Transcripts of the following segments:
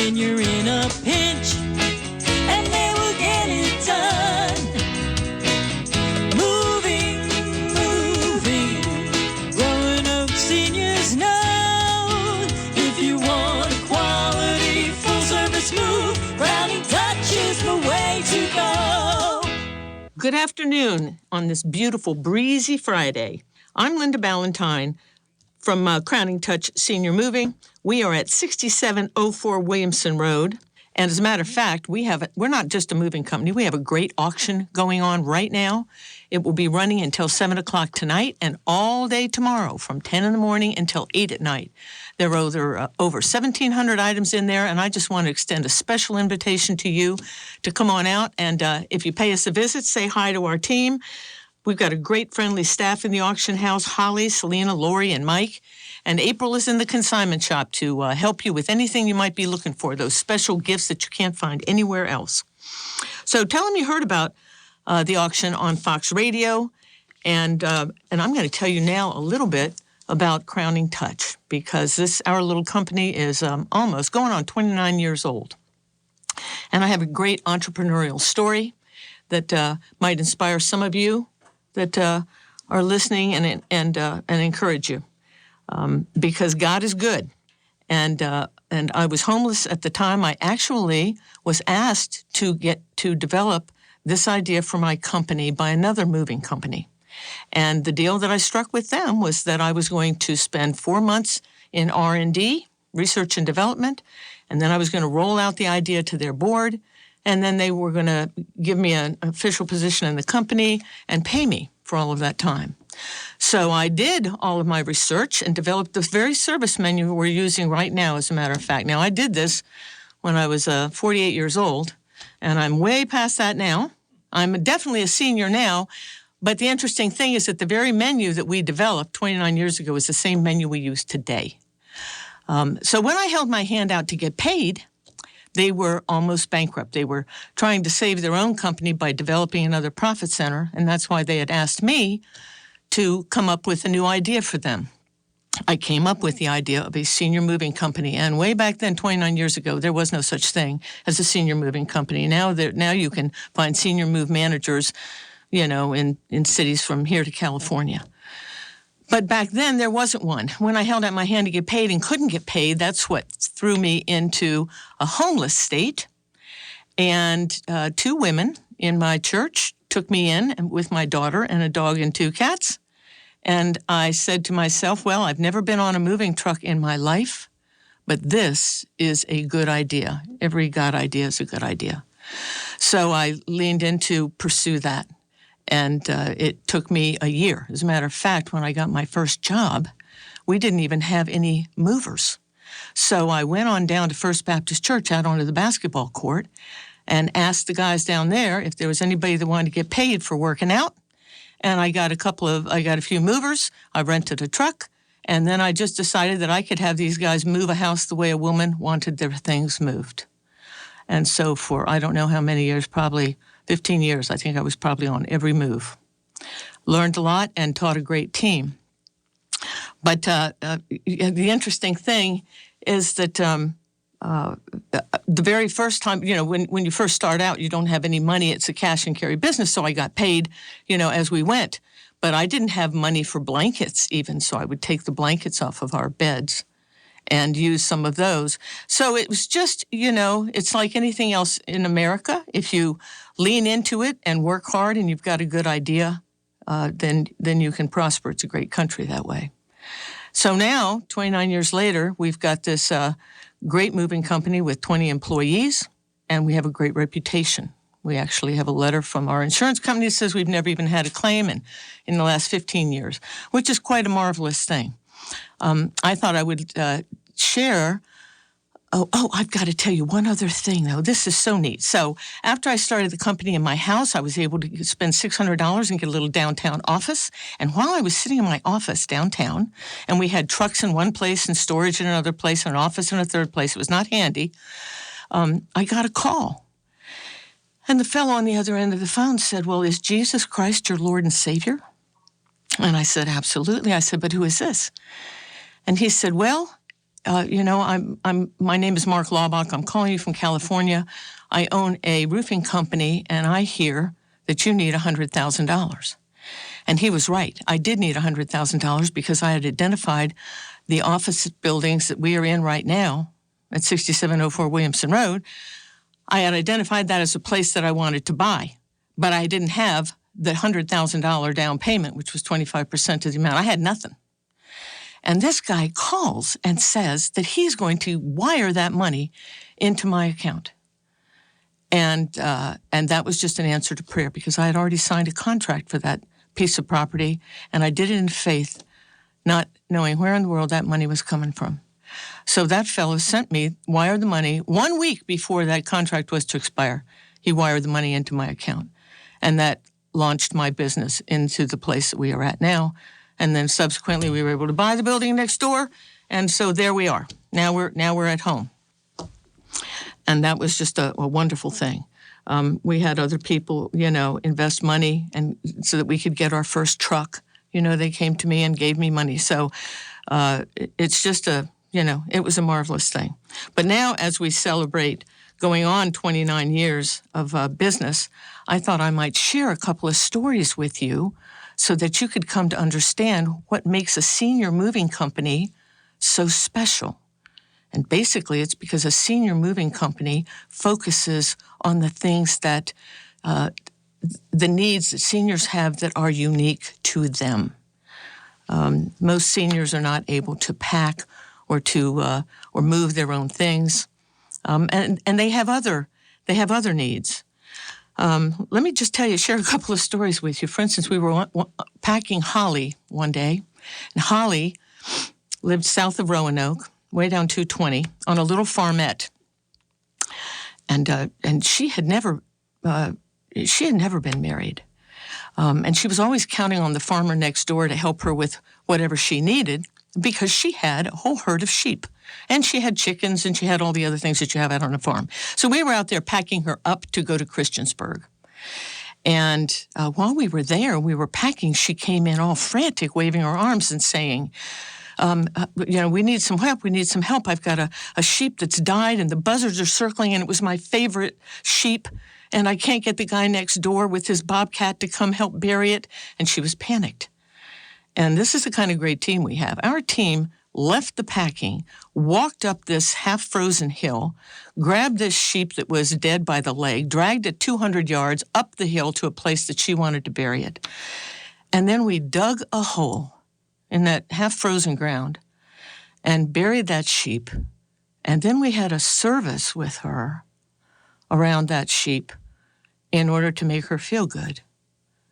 when you're in a pinch, and they will get it done. Moving, Roanoke seniors know if you want a quality full-service move, Crowning Touch is the way to go. Good afternoon on this beautiful breezy Friday. I'm Linda Ballantyne from Crowning Touch Senior Moving. We are at 6704 Williamson Road. And as a matter of fact, we're not just a moving company. We have a great auction going on right now. It will be running until 7 o'clock tonight and all day tomorrow from 10 in the morning until 8 at night. There are over 1,700 items in there, and I just want to extend a special invitation to you to come on out. And if you pay us a visit, say hi to our team. We've got a great friendly staff in the auction house, Holly, Selena, Lori, and Mike. And April is in the consignment shop to help you with anything you might be looking for, those special gifts that you can't find anywhere else. So tell them you heard about the auction on Fox Radio. And I'm going to tell you now a little bit about Crowning Touch, because our little company is almost going on 29 years old. And I have a great entrepreneurial story that might inspire some of you that are listening and encourage you, because God is good. And I was homeless at the time. I actually was asked to develop this idea for my company by another moving company. And the deal that I struck with them was that I was going to spend 4 months in R&D, research and development, and then I was going to roll out the idea to their board, and then they were going to give me an official position in the company and pay me for all of that time. So I did all of my research and developed the very service menu we're using right now, as a matter of fact. Now, I did this when I was 48 years old, and I'm way past that now. I'm definitely a senior now, but the interesting thing is that the very menu that we developed 29 years ago is the same menu we use today. So when I held my hand out to get paid, they were almost bankrupt. They were trying to save their own company by developing another profit center, and that's why they had asked me to come up with a new idea for them. I came up with the idea of a senior moving company, and way back then, 29 years ago, there was no such thing as a senior moving company. Now you can find senior move managers, in cities from here to California. But back then, there wasn't one. When I held out my hand to get paid and couldn't get paid, that's what threw me into a homeless state. And 2 women in my church took me in with my daughter and a dog and 2 cats. And I said to myself, well, I've never been on a moving truck in my life, but this is a good idea. Every God idea is a good idea. So I leaned in to pursue that. And it took me a year. As a matter of fact, when I got my first job, we didn't even have any movers. So I went on down to First Baptist Church out onto the basketball court and asked the guys down there if there was anybody that wanted to get paid for working out. And I got a few movers. I rented a truck. And then I just decided that I could have these guys move a house the way a woman wanted their things moved. And so for I don't know how many years, probably 15 years, I think I was probably on every move. Learned a lot and taught a great team. But the interesting thing is that the very first time, when you first start out, you don't have any money. It's a cash and carry business, so I got paid, as we went. But I didn't have money for blankets even, so I would take the blankets off of our beds and use some of those. So it was just, it's like anything else in America. If you lean into it and work hard and you've got a good idea, then you can prosper. It's a great country that way. So now, 29 years later, we've got this great moving company with 20 employees, and we have a great reputation. We actually have a letter from our insurance company that says we've never even had a claim in the last 15 years, which is quite a marvelous thing. I thought I would share. I've got to tell you one other thing, though. This is so neat. So after I started the company in my house, I was able to spend $600 and get a little downtown office. And while I was sitting in my office downtown, and we had trucks in one place and storage in another place and an office in a third place, it was not handy, I got a call. And the fellow on the other end of the phone said, well, is Jesus Christ your Lord and Savior? And I said, absolutely. I said, but who is this? And he said, well, My name is Mark Laubach. I'm calling you from California. I own a roofing company, and I hear that you need $100,000. And he was right. I did need $100,000 because I had identified the office buildings that we are in right now at 6704 Williamson Road. I had identified that as a place that I wanted to buy, but I didn't have the $100,000 down payment, which was 25% of the amount. I had nothing. And this guy calls and says that he's going to wire that money into my account. And that was just an answer to prayer because I had already signed a contract for that piece of property, and I did it in faith, not knowing where in the world that money was coming from. So that fellow wired the money 1 week before that contract was to expire. He wired the money into my account, and that launched my business into the place that we are at now. And then subsequently, we were able to buy the building next door, and so there we are. Now we're at home, and that was just a wonderful thing. We had other people, invest money, and so that we could get our first truck. They came to me and gave me money. So it's just it was a marvelous thing. But now, as we celebrate going on 29 years of business, I thought I might share a couple of stories with you so that you could come to understand what makes a senior moving company so special. And basically, it's because a senior moving company focuses on the things that, the needs that seniors have that are unique to them. Most seniors are not able to pack or move their own things, and they have other needs. Let me just share a couple of stories with you. For instance, we were packing Holly one day, and Holly lived south of Roanoke, way down 220, on a little farmette, and she had never been married, and she was always counting on the farmer next door to help her with whatever she needed because she had a whole herd of sheep. And she had chickens, and she had all the other things that you have out on a farm. So we were out there packing her up to go to Christiansburg. And while we were there, we were packing, she came in all frantic, waving her arms and saying, we need some help. We need some help. I've got a sheep that's died, and the buzzards are circling, and it was my favorite sheep. And I can't get the guy next door with his bobcat to come help bury it. And she was panicked. And this is the kind of great team we have. Our team left the packing, walked up this half-frozen hill, grabbed this sheep that was dead by the leg, dragged it 200 yards up the hill to a place that she wanted to bury it. And then we dug a hole in that half-frozen ground and buried that sheep. And then we had a service with her around that sheep in order to make her feel good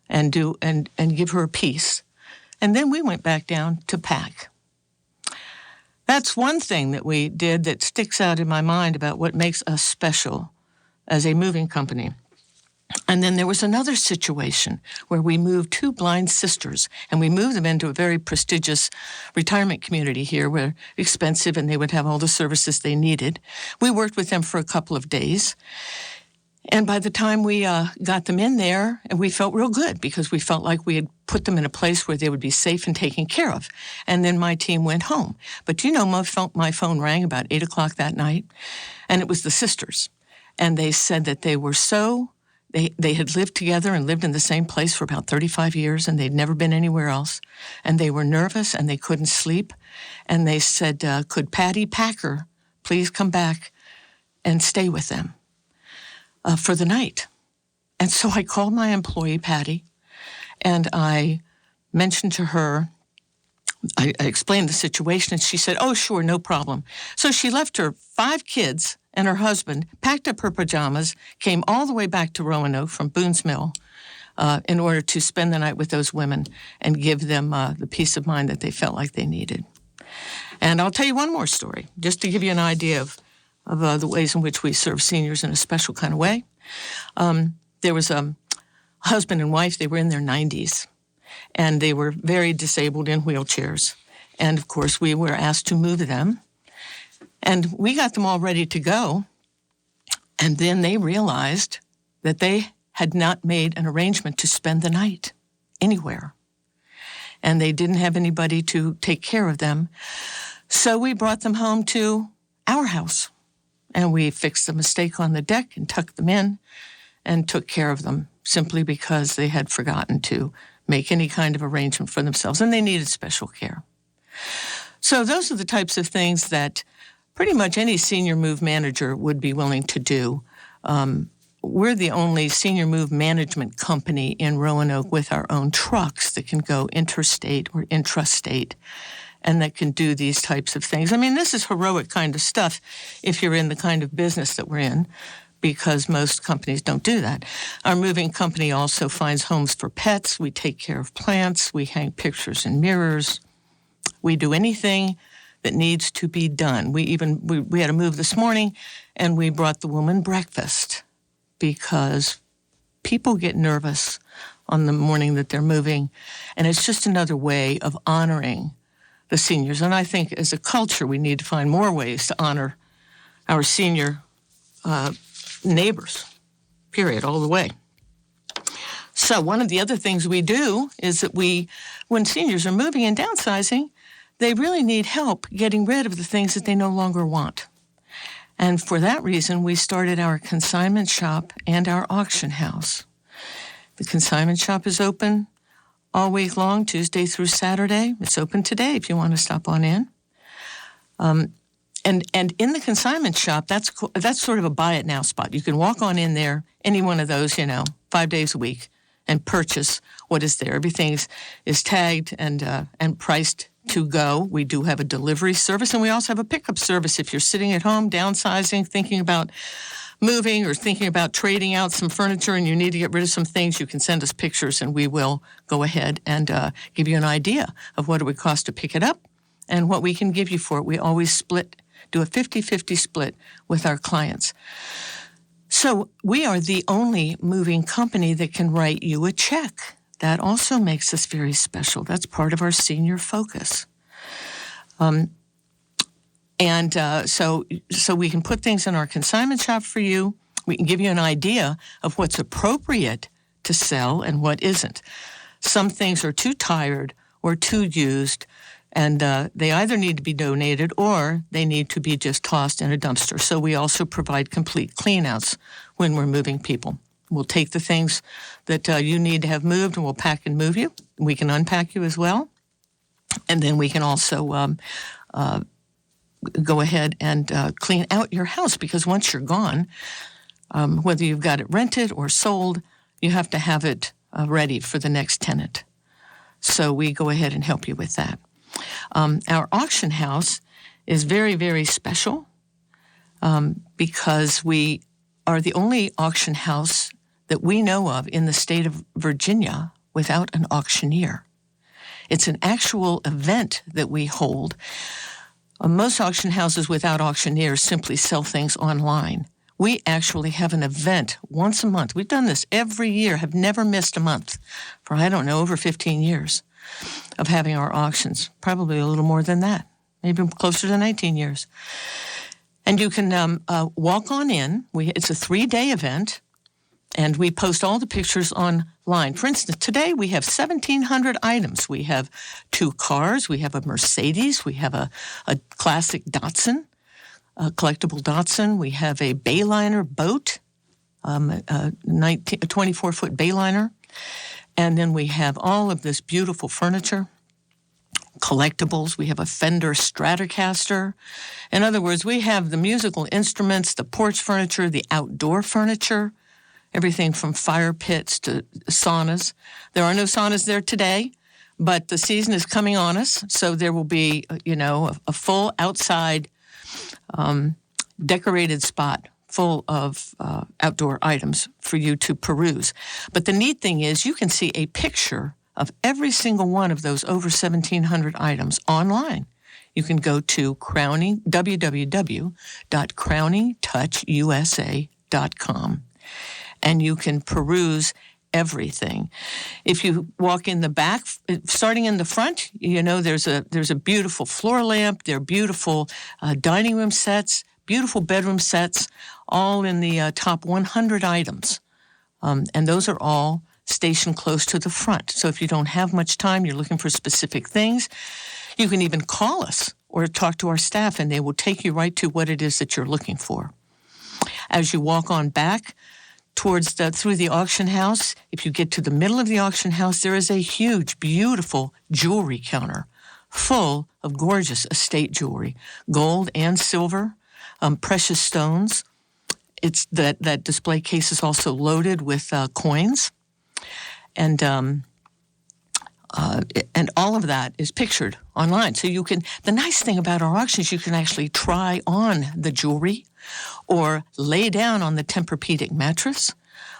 and give her peace. And then we went back down to pack. That's one thing that we did that sticks out in my mind about what makes us special as a moving company. And then there was another situation where we moved two blind sisters, and we moved them into a very prestigious retirement community here where expensive, and they would have all the services they needed. We worked with them for a couple of days. And by the time we got them in there, we felt real good because we felt like we had put them in a place where they would be safe and taken care of. And then my team went home. But my phone rang about 8 o'clock that night, and it was the sisters. And they said that they were they had lived together and lived in the same place for about 35 years, and they'd never been anywhere else. And they were nervous, and they couldn't sleep. And they said, could Patty Packer please come back and stay with them for the night? And so I called my employee, Patty, and I mentioned to her, I explained the situation, and she said, oh, sure, no problem. So she left her 5 kids and her husband, packed up her pajamas, came all the way back to Roanoke from Boone's Mill in order to spend the night with those women and give them the peace of mind that they felt like they needed. And I'll tell you one more story, just to give you an idea of the ways in which we serve seniors in a special kind of way. There was a husband and wife. They were in their 90s, and they were very disabled in wheelchairs. And, of course, we were asked to move them. And we got them all ready to go. And then they realized that they had not made an arrangement to spend the night anywhere. And they didn't have anybody to take care of them. So we brought them home to our house, and we fixed the mistake on the deck and tucked them in and took care of them simply because they had forgotten to make any kind of arrangement for themselves, and they needed special care. So those are the types of things that pretty much any senior move manager would be willing to do. We're the only senior move management company in Roanoke with our own trucks that can go interstate or intrastate and that can do these types of things. I mean, this is heroic kind of stuff if you're in the kind of business that we're in, because most companies don't do that. Our moving company also finds homes for pets. We take care of plants. We hang pictures in mirrors. We do anything that needs to be done. We had a move this morning, and we brought the woman breakfast because people get nervous on the morning that they're moving, and it's just another way of honoring the seniors. And I think as a culture, we need to find more ways to honor our senior neighbors, period, all the way. So one of the other things we do is that when seniors are moving and downsizing, they really need help getting rid of the things that they no longer want. And for that reason, we started our consignment shop and our auction house. The consignment shop is open all week long, Tuesday through Saturday. It's open today if you want to stop on in. And in the consignment shop, that's sort of a buy it now spot. You can walk on in there, any one of those, 5 days a week, and purchase what is there. Everything is tagged and priced to go. We do have a delivery service, and we also have a pickup service. If you're sitting at home, downsizing, thinking about moving or thinking about trading out some furniture and you need to get rid of some things, you can send us pictures, and we will go ahead and give you an idea of what it would cost to pick it up and what we can give you for it. We always do a 50-50 split with our clients. So we are the only moving company that can write you a check. That also makes us very special. That's part of our senior focus. So we can put things in our consignment shop for you. We can give you an idea of what's appropriate to sell and what isn't. Some things are too tired or too used, and they either need to be donated or they need to be just tossed in a dumpster. So we also provide complete cleanouts when we're moving people. We'll take the things that you need to have moved, and we'll pack and move you. We can unpack you as well. And then we can also go ahead and clean out your house, because once you're gone, whether you've got it rented or sold, you have to have it ready for the next tenant. So we go ahead and help you with that. Our auction house is very, very special because we are the only auction house that we know of in the state of Virginia without an auctioneer. It's an actual event that we hold. Most auction houses without auctioneers simply sell things online. We actually have an event once a month. We've done this every year, have never missed a month for, over 15 years of having our auctions, probably a little more than that, maybe closer to 19 years. And you can walk on in. It's a 3-day event, and we post all the pictures online. For instance, today we have 1,700 items. We have 2 cars. We have a Mercedes. We have a classic Datsun, a collectible Datsun. We have a Bayliner boat, a 24-foot Bayliner. And then we have all of this beautiful furniture, collectibles. We have a Fender Stratocaster. In other words, we have the musical instruments, the porch furniture, the outdoor furniture, everything from fire pits to saunas. There are no saunas there today, but the season is coming on us, so there will be, a full outside decorated spot full of outdoor items for you to peruse. But the neat thing is you can see a picture of every single one of those over 1,700 items online. You can go to www.crowningtouchusa.com, and you can peruse everything. If you walk in the back, starting in the front, there's a beautiful floor lamp. There are beautiful dining room sets, beautiful bedroom sets, all in the top 100 items. And those are all stationed close to the front. So if you don't have much time, you're looking for specific things, you can even call us or talk to our staff, and they will take you right to what it is that you're looking for. As you walk on back through the auction house, if you get to the middle of the auction house, there is a huge, beautiful jewelry counter full of gorgeous estate jewelry, gold and silver, precious stones. It's that display case is also loaded with coins, and all of that is pictured online. So you can. The nice thing about our auctions, you can actually try on the jewelry, or lay down on the Tempur-Pedic mattress,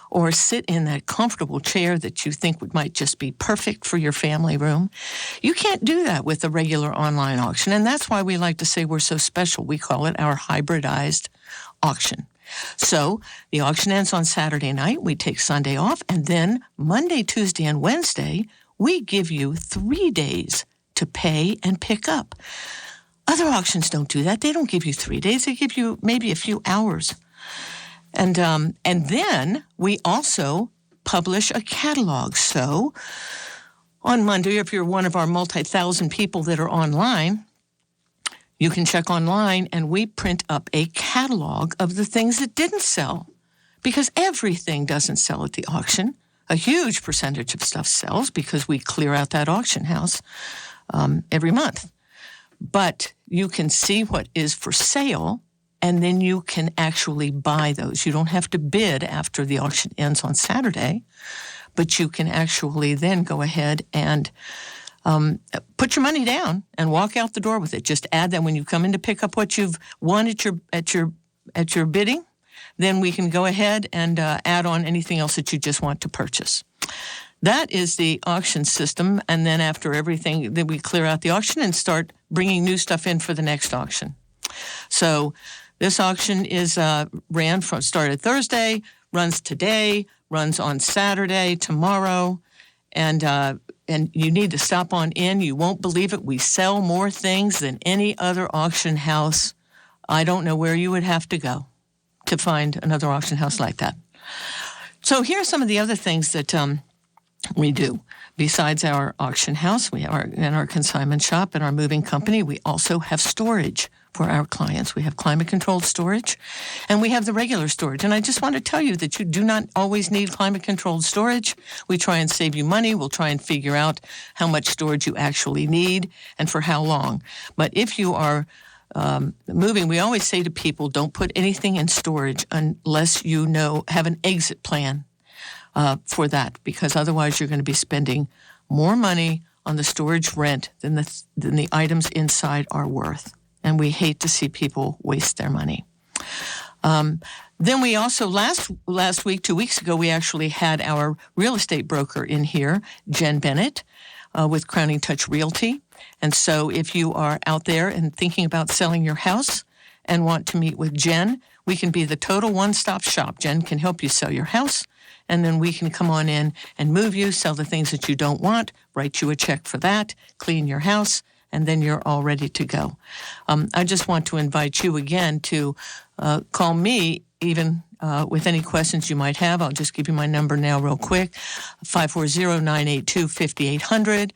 or sit in that comfortable chair that you think might just be perfect for your family room. You can't do that with a regular online auction, and that's why we like to say we're so special. We call it our hybridized auction. So the auction ends on Saturday night. We take Sunday off, and then Monday, Tuesday, and Wednesday, we give you 3 days to pay and pick up. Other auctions don't do that. They don't give you 3 days. They give you maybe a few hours. And then we also publish a catalog. So on Monday, if you're one of our multi-thousand people that are online, you can check online, and we print up a catalog of the things that didn't sell, because everything doesn't sell at the auction. A huge percentage of stuff sells because we clear out that auction house every month. But you can see what is for sale, and then you can actually buy those. You don't have to bid after the auction ends on Saturday, but you can actually then go ahead and put your money down and walk out the door with it. Just add that when you come in to pick up what you've won at your bidding, then we can go ahead and add on anything else that you just want to purchase. That is the auction system, and then after everything, then we clear out the auction and start bringing new stuff in for the next auction. So this auction is started Thursday, runs today, runs on Saturday, tomorrow, and you need to stop on in. You won't believe it. We sell more things than any other auction house. I don't know where you would have to go to find another auction house like that. So here are some of the other things that we do. Besides our auction house, and our consignment shop and our moving company, we also have storage for our clients. We have climate-controlled storage, and we have the regular storage. And I just want to tell you that you do not always need climate-controlled storage. We try and save you money. We'll try and figure out how much storage you actually need and for how long. But if you are moving, we always say to people, don't put anything in storage unless you have an exit plan for that, because otherwise you're going to be spending more money on the storage rent than the items inside are worth. And we hate to see people waste their money. Then we also, last week, 2 weeks ago, we actually had our real estate broker in here, Jen Bennett, with Crowning Touch Realty. And so if you are out there and thinking about selling your house and want to meet with Jen, we can be the total one-stop shop. Jen can help you sell your house, and then we can come on in and move you, sell the things that you don't want, write you a check for that, clean your house, and then you're all ready to go. I just want to invite you again to call me even with any questions you might have. I'll just give you my number now real quick, 540-982-5800.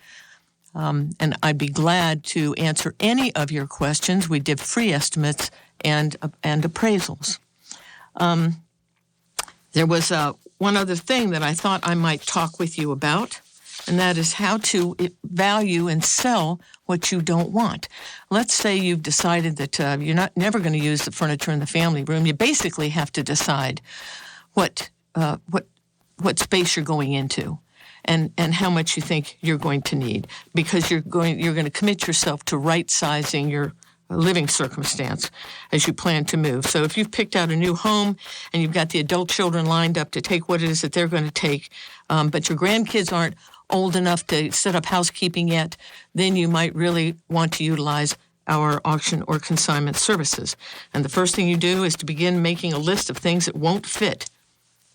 And I'd be glad to answer any of your questions. We did free estimates and appraisals. There was one other thing that I thought I might talk with you about, and that is how to value and sell what you don't want. Let's say you've decided that you're never going to use the furniture in the family room. You basically have to decide what space you're going into, and how much you think you're going to need, because you're going to commit yourself to right-sizing your living circumstance as you plan to move. So if you've picked out a new home and you've got the adult children lined up to take what it is that they're going to take, but your grandkids aren't old enough to set up housekeeping yet, then you might really want to utilize our auction or consignment services. And the first thing you do is to begin making a list of things that won't fit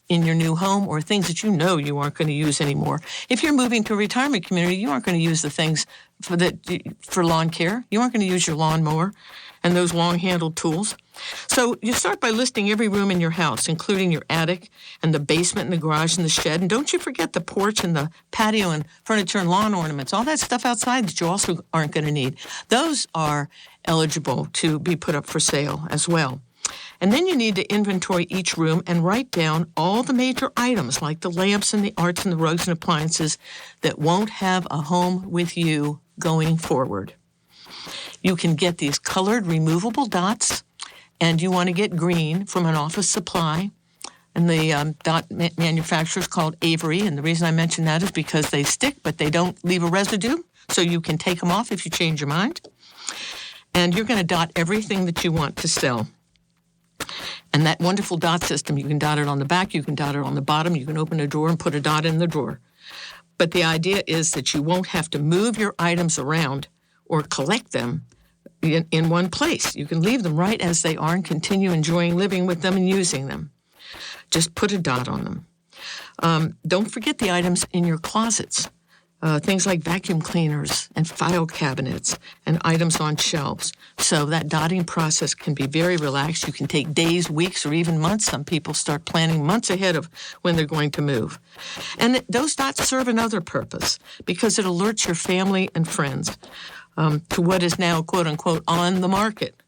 in your new home or things that you know you aren't going to use anymore. If you're moving to a retirement community, you aren't going to use the things for lawn care. You aren't going to use your lawnmower and those long-handled tools. So you start by listing every room in your house, including your attic and the basement and the garage and the shed. And don't you forget the porch and the patio and furniture and lawn ornaments, all that stuff outside that you also aren't going to need. Those are eligible to be put up for sale as well. And then you need to inventory each room and write down all the major items like the lamps and the arts and the rugs and appliances that won't have a home with you going forward. You can get these colored removable dots, and you want to get green from an Office Supply. And the dot manufacturer is called Avery, and the reason I mention that is because they stick, but they don't leave a residue, so you can take them off if you change your mind. And you're going to dot everything that you want to sell. And that wonderful dot system, you can dot it on the back, you can dot it on the bottom, you can open a drawer and put a dot in the drawer. But the idea is that you won't have to move your items around or collect them in one place. You can leave them right as they are and continue enjoying living with them and using them. Just put a dot on them. Don't forget the items in your closets. Things like vacuum cleaners and file cabinets and items on shelves. So that dotting process can be very relaxed. You can take days, weeks, or even months. Some people start planning months ahead of when they're going to move. And those dots serve another purpose because it alerts your family and friends to what is now, quote unquote, on the market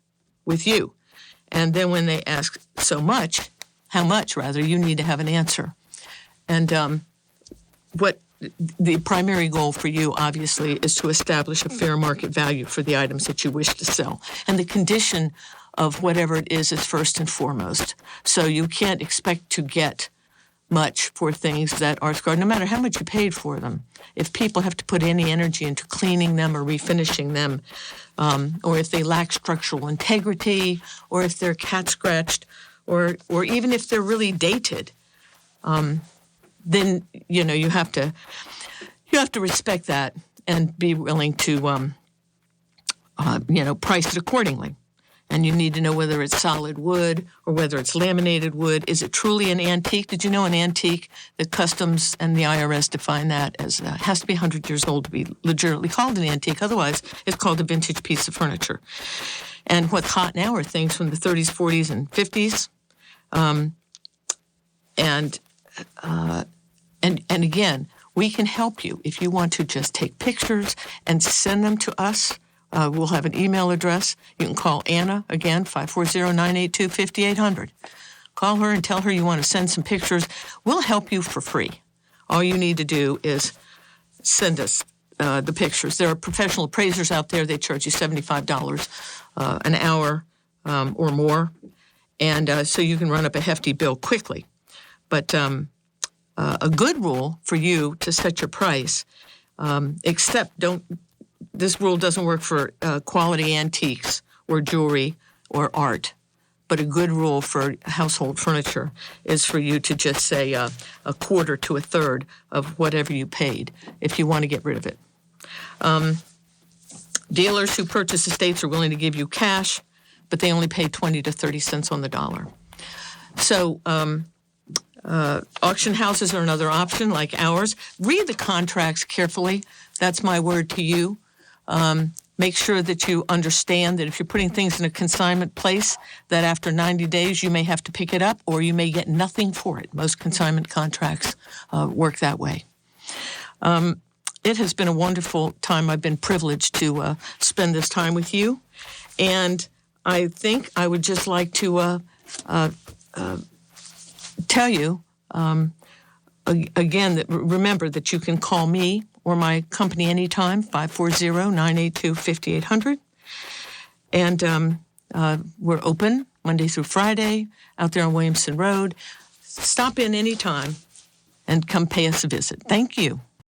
with you. And then when they ask how much, you need to have an answer. And what the primary goal for you, obviously, is to establish a fair market value for the items that you wish to sell. And the condition of whatever it is first and foremost. So you can't expect to get much for things that are scarred, no matter how much you paid for them. If people have to put any energy into cleaning them or refinishing them, or if they lack structural integrity, or if they're cat-scratched, or even if they're really dated, then you have to respect that and be willing to price it accordingly. And you need to know whether it's solid wood or whether it's laminated wood. Is it truly an antique? Did you know an antique, the customs and the IRS define that as has to be 100 years old to be legitimately called an antique. Otherwise, it's called a vintage piece of furniture. And what's hot now are things from the 30s, 40s, and 50s. And again, we can help you if you want to just take pictures and send them to us. We'll have an email address. You can call Anna, again, 540-982-5800. Call her and tell her you want to send some pictures. We'll help you for free. All you need to do is send us the pictures. There are professional appraisers out there. They charge you $75 an hour or more. And so you can run up a hefty bill quickly. But a good rule for you to set your price, this rule doesn't work for quality antiques or jewelry or art, but a good rule for household furniture is for you to just say a quarter to a third of whatever you paid if you want to get rid of it. Dealers who purchase estates are willing to give you cash, but they only pay 20 to 30 cents on the dollar. So auction houses are another option, like ours. Read the contracts carefully. That's my word to you. Make sure that you understand that if you're putting things in a consignment place, that after 90 days you may have to pick it up or you may get nothing for it. Most consignment contracts work that way. It has been a wonderful time. I've been privileged to spend this time with you. And I think I would just like to tell you again that remember that you can call me or my company anytime, 540-982-5800. And we're open Monday through Friday out there on Williamson Road. Stop in anytime and come pay us a visit. Thank you.